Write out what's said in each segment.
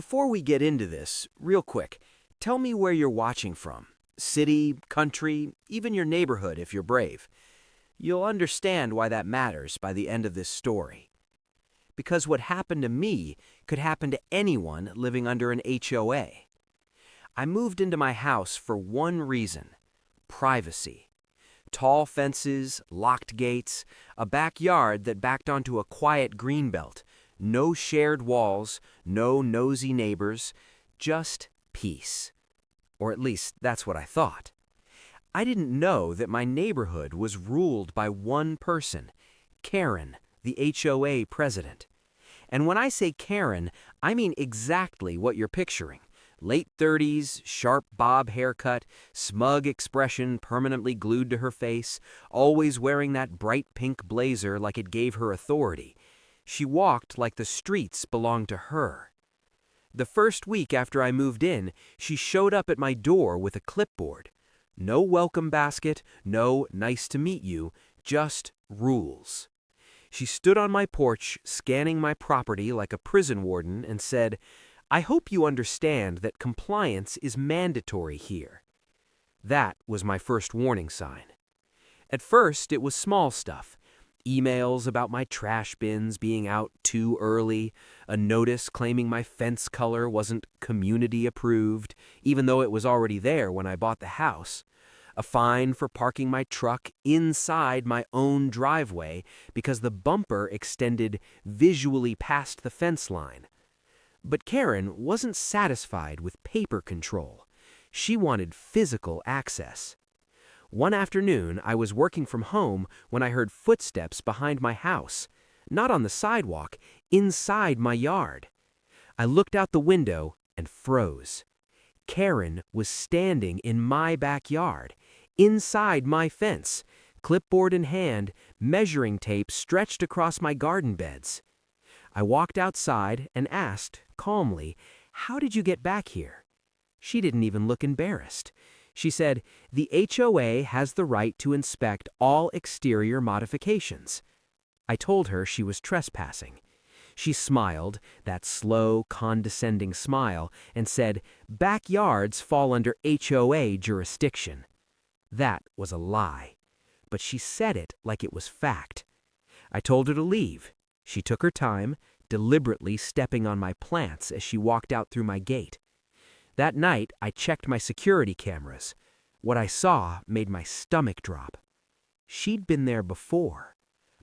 Before we get into this, real quick, tell me where you're watching from. City, country, even your neighborhood if you're brave. You'll understand why that matters by the end of this story. Because what happened to me could happen to anyone living under an HOA. I moved into my house for one reason: privacy. Tall fences, locked gates, a backyard that backed onto a quiet greenbelt, no shared walls, no nosy neighbors, just peace. Or at least that's what I thought. I didn't know that my neighborhood was ruled by one person, Karen, the HOA president. And when I say Karen, I mean exactly what you're picturing. Late 30s, sharp bob haircut, smug expression permanently glued to her face, always wearing that bright pink blazer like it gave her authority. She walked like the streets belonged to her. The first week after I moved in, she showed up at my door with a clipboard. No welcome basket, no nice to meet you, just rules. She stood on my porch, scanning my property like a prison warden, and said, "I hope you understand that compliance is mandatory here." That was my first warning sign. At first, it was small stuff. Emails about my trash bins being out too early, a notice claiming my fence color wasn't community approved, even though it was already there when I bought the house, a fine for parking my truck inside my own driveway because the bumper extended visually past the fence line. But Karen wasn't satisfied with paper control. She wanted physical access. One afternoon, I was working from home when I heard footsteps behind my house, not on the sidewalk, inside my yard. I looked out the window and froze. Karen was standing in my backyard, inside my fence, clipboard in hand, measuring tape stretched across my garden beds. I walked outside and asked, calmly, "How did you get back here?" She didn't even look embarrassed. She said, "The HOA has the right to inspect all exterior modifications." I told her she was trespassing. She smiled, that slow, condescending smile, and said, "Backyards fall under HOA jurisdiction." That was a lie, but she said it like it was fact. I told her to leave. She took her time, deliberately stepping on my plants as she walked out through my gate. That night, I checked my security cameras. What I saw made my stomach drop. She'd been there before,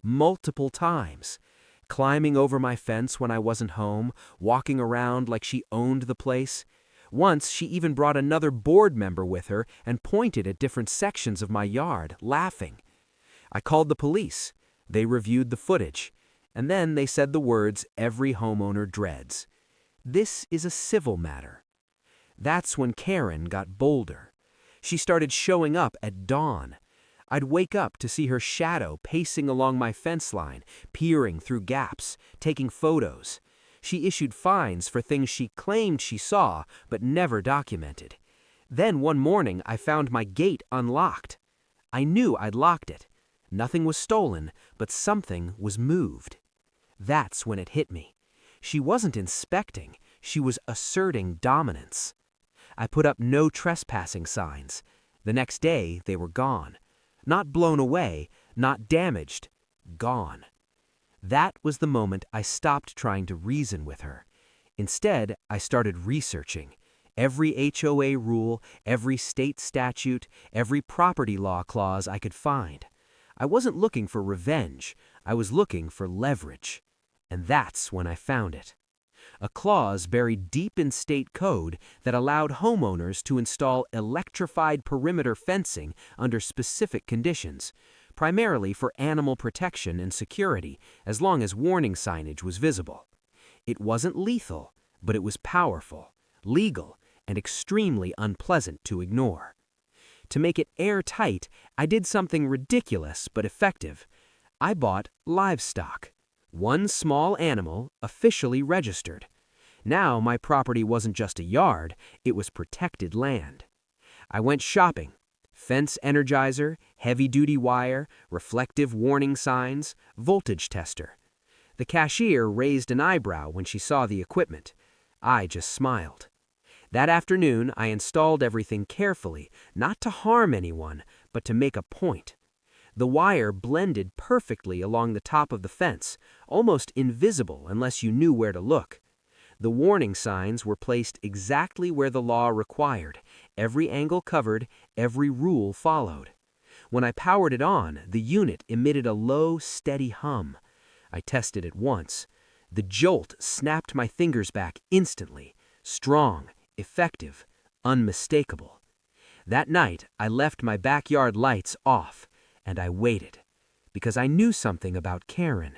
multiple times, climbing over my fence when I wasn't home, walking around like she owned the place. Once, she even brought another board member with her and pointed at different sections of my yard, laughing. I called the police. They reviewed the footage. And then they said the words every homeowner dreads. This is a civil matter. That's when Karen got bolder. She started showing up at dawn. I'd wake up to see her shadow pacing along my fence line, peering through gaps, taking photos. She issued fines for things she claimed she saw but never documented. Then one morning I found my gate unlocked. I knew I'd locked it. Nothing was stolen, but something was moved. That's when it hit me. She wasn't inspecting, she was asserting dominance. I put up no trespassing signs. The next day, they were gone. Not blown away, not damaged, gone. That was the moment I stopped trying to reason with her. Instead, I started researching. Every HOA rule, every state statute, every property law clause I could find. I wasn't looking for revenge, I was looking for leverage. And that's when I found it. A clause buried deep in state code that allowed homeowners to install electrified perimeter fencing under specific conditions, primarily for animal protection and security, as long as warning signage was visible. It wasn't lethal, but it was powerful, legal, and extremely unpleasant to ignore. To make it airtight, I did something ridiculous but effective. I bought livestock. One small animal officially registered. Now my property wasn't just a yard, it was protected land. I went shopping. Fence energizer, heavy-duty wire, reflective warning signs, voltage tester. The cashier raised an eyebrow when she saw the equipment. I just smiled. That afternoon, I installed everything carefully, not to harm anyone, but to make a point. The wire blended perfectly along the top of the fence, almost invisible unless you knew where to look. The warning signs were placed exactly where the law required, every angle covered, every rule followed. When I powered it on, the unit emitted a low, steady hum. I tested it once. The jolt snapped my fingers back instantly, strong, effective, unmistakable. That night, I left my backyard lights off, and I waited, because I knew something about Karen.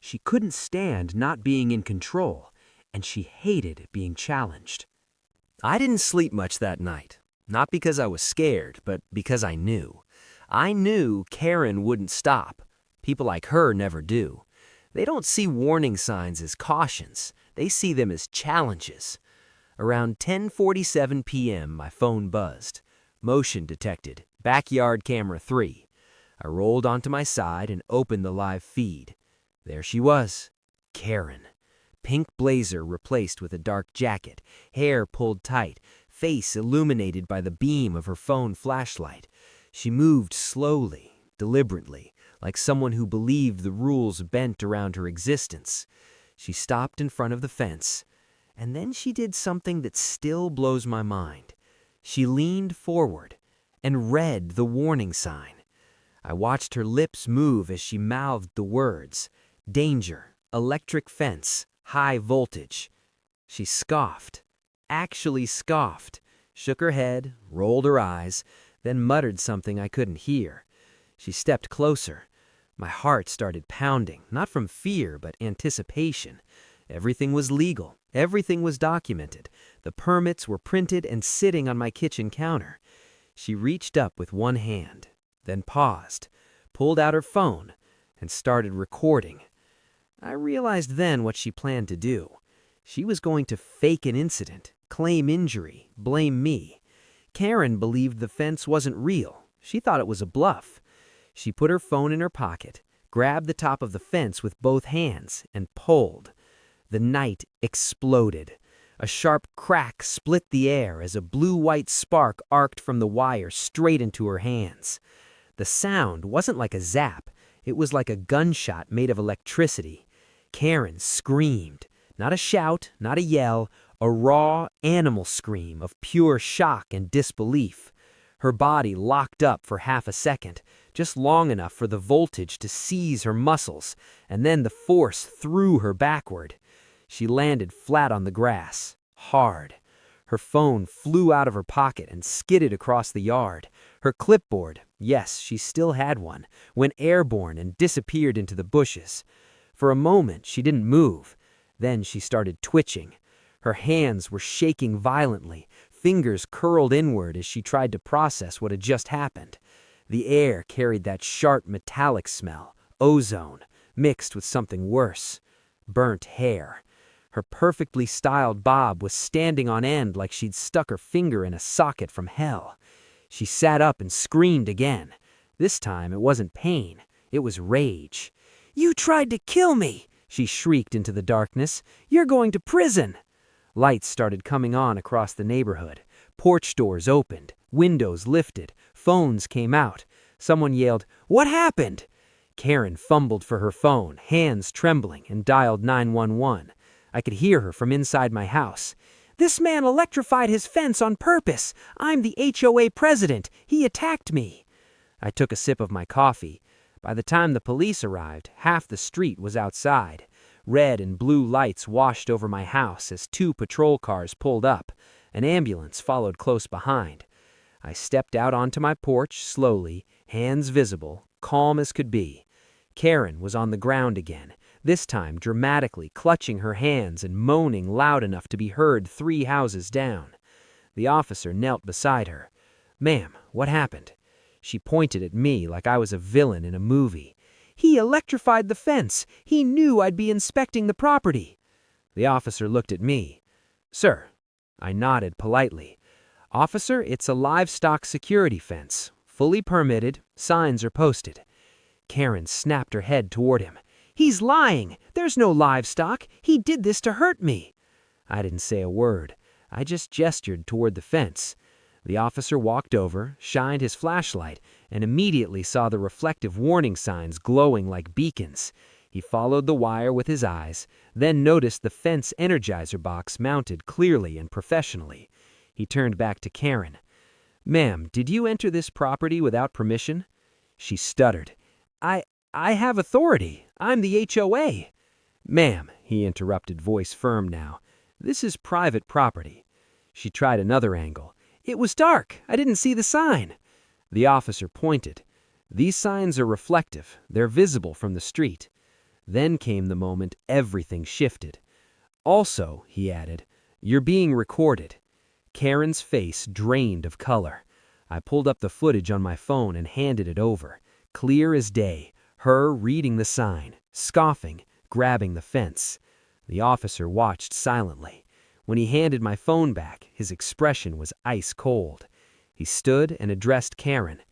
She couldn't stand not being in control, and she hated being challenged. I didn't sleep much that night, not because I was scared, but because I knew. I knew Karen wouldn't stop. People like her never do. They don't see warning signs as cautions. They see them as challenges. Around 10:47 p.m., my phone buzzed. Motion detected. Backyard camera 3. I rolled onto my side and opened the live feed. There she was. Karen. Pink blazer replaced with a dark jacket, hair pulled tight, face illuminated by the beam of her phone flashlight. She moved slowly, deliberately, like someone who believed the rules bent around her existence. She stopped in front of the fence, and then she did something that still blows my mind. She leaned forward and read the warning sign. I watched her lips move as she mouthed the words, "Danger, electric fence, high voltage." She scoffed, actually scoffed, shook her head, rolled her eyes, then muttered something I couldn't hear. She stepped closer. My heart started pounding, not from fear, but anticipation. Everything was legal. Everything was documented. The permits were printed and sitting on my kitchen counter. She reached up with one hand, then paused, pulled out her phone, and started recording. I realized then what she planned to do. She was going to fake an incident, claim injury, blame me. Karen believed the fence wasn't real. She thought it was a bluff. She put her phone in her pocket, grabbed the top of the fence with both hands, and pulled. The night exploded. A sharp crack split the air as a blue-white spark arced from the wire straight into her hands. The sound wasn't like a zap. It was like a gunshot made of electricity. Karen screamed. Not a shout, not a yell, a raw animal scream of pure shock and disbelief. Her body locked up for half a second, just long enough for the voltage to seize her muscles, and then the force threw her backward. She landed flat on the grass, hard. Her phone flew out of her pocket and skidded across the yard. Her clipboard, yes, she still had one, went airborne and disappeared into the bushes. For a moment, she didn't move. Then she started twitching. Her hands were shaking violently, fingers curled inward as she tried to process what had just happened. The air carried that sharp metallic smell, ozone, mixed with something worse, burnt hair. Her perfectly styled bob was standing on end like she'd stuck her finger in a socket from hell. She sat up and screamed again. This time it wasn't pain, it was rage. "You tried to kill me!" she shrieked into the darkness. "You're going to prison!" Lights started coming on across the neighborhood. Porch doors opened, windows lifted, phones came out. Someone yelled, "What happened?" Karen fumbled for her phone, hands trembling, and dialed 911. I could hear her from inside my house. "This man electrified his fence on purpose. I'm the HOA president. He attacked me." I took a sip of my coffee. By the time the police arrived, half the street was outside. Red and blue lights washed over my house as 2 patrol cars pulled up. An ambulance followed close behind. I stepped out onto my porch slowly, hands visible, calm as could be. Karen was on the ground again, this time dramatically clutching her hands and moaning loud enough to be heard 3 houses down. The officer knelt beside her. "Ma'am, what happened?" She pointed at me like I was a villain in a movie. "He electrified the fence. He knew I'd be inspecting the property." The officer looked at me. "Sir." I nodded politely. "Officer, it's a livestock security fence. Fully permitted. Signs are posted." Karen snapped her head toward him. "He's lying. There's no livestock. He did this to hurt me." I didn't say a word. I just gestured toward the fence. The officer walked over, shined his flashlight, and immediately saw the reflective warning signs glowing like beacons. He followed the wire with his eyes, then noticed the fence energizer box mounted clearly and professionally. He turned back to Karen. "Ma'am, did you enter this property without permission?" She stuttered. I have authority. I'm the HOA." "Ma'am," he interrupted, voice firm now, "this is private property." She tried another angle. "It was dark. I didn't see the sign." The officer pointed. "These signs are reflective. They're visible from the street." Then came the moment everything shifted. "Also," he added, "you're being recorded." Karen's face drained of color. I pulled up the footage on my phone and handed it over. Clear as day, her reading the sign, scoffing, grabbing the fence. The officer watched silently. When he handed my phone back, his expression was ice cold. He stood and addressed Karen.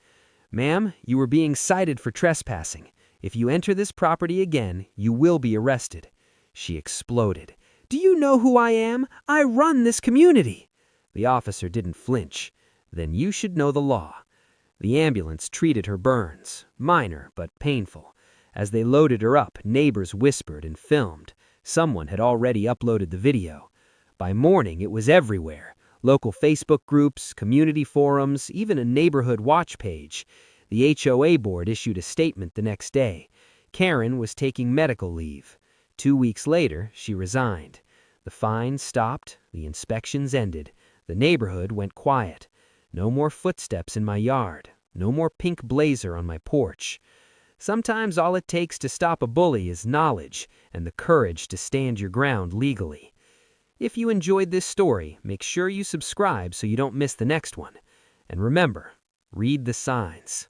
"Ma'am, you were being cited for trespassing. If you enter this property again, you will be arrested." She exploded. "Do you know who I am? I run this community." The officer didn't flinch. "Then you should know the law." The ambulance treated her burns, minor but painful. As they loaded her up, neighbors whispered and filmed. Someone had already uploaded the video. By morning, it was everywhere. Local Facebook groups, community forums, even a neighborhood watch page. The HOA board issued a statement the next day. Karen was taking medical leave. 2 weeks later, she resigned. The fines stopped, the inspections ended. The neighborhood went quiet. No more footsteps in my yard. No more pink blazer on my porch. Sometimes all it takes to stop a bully is knowledge and the courage to stand your ground legally. If you enjoyed this story, make sure you subscribe so you don't miss the next one. And remember, read the signs.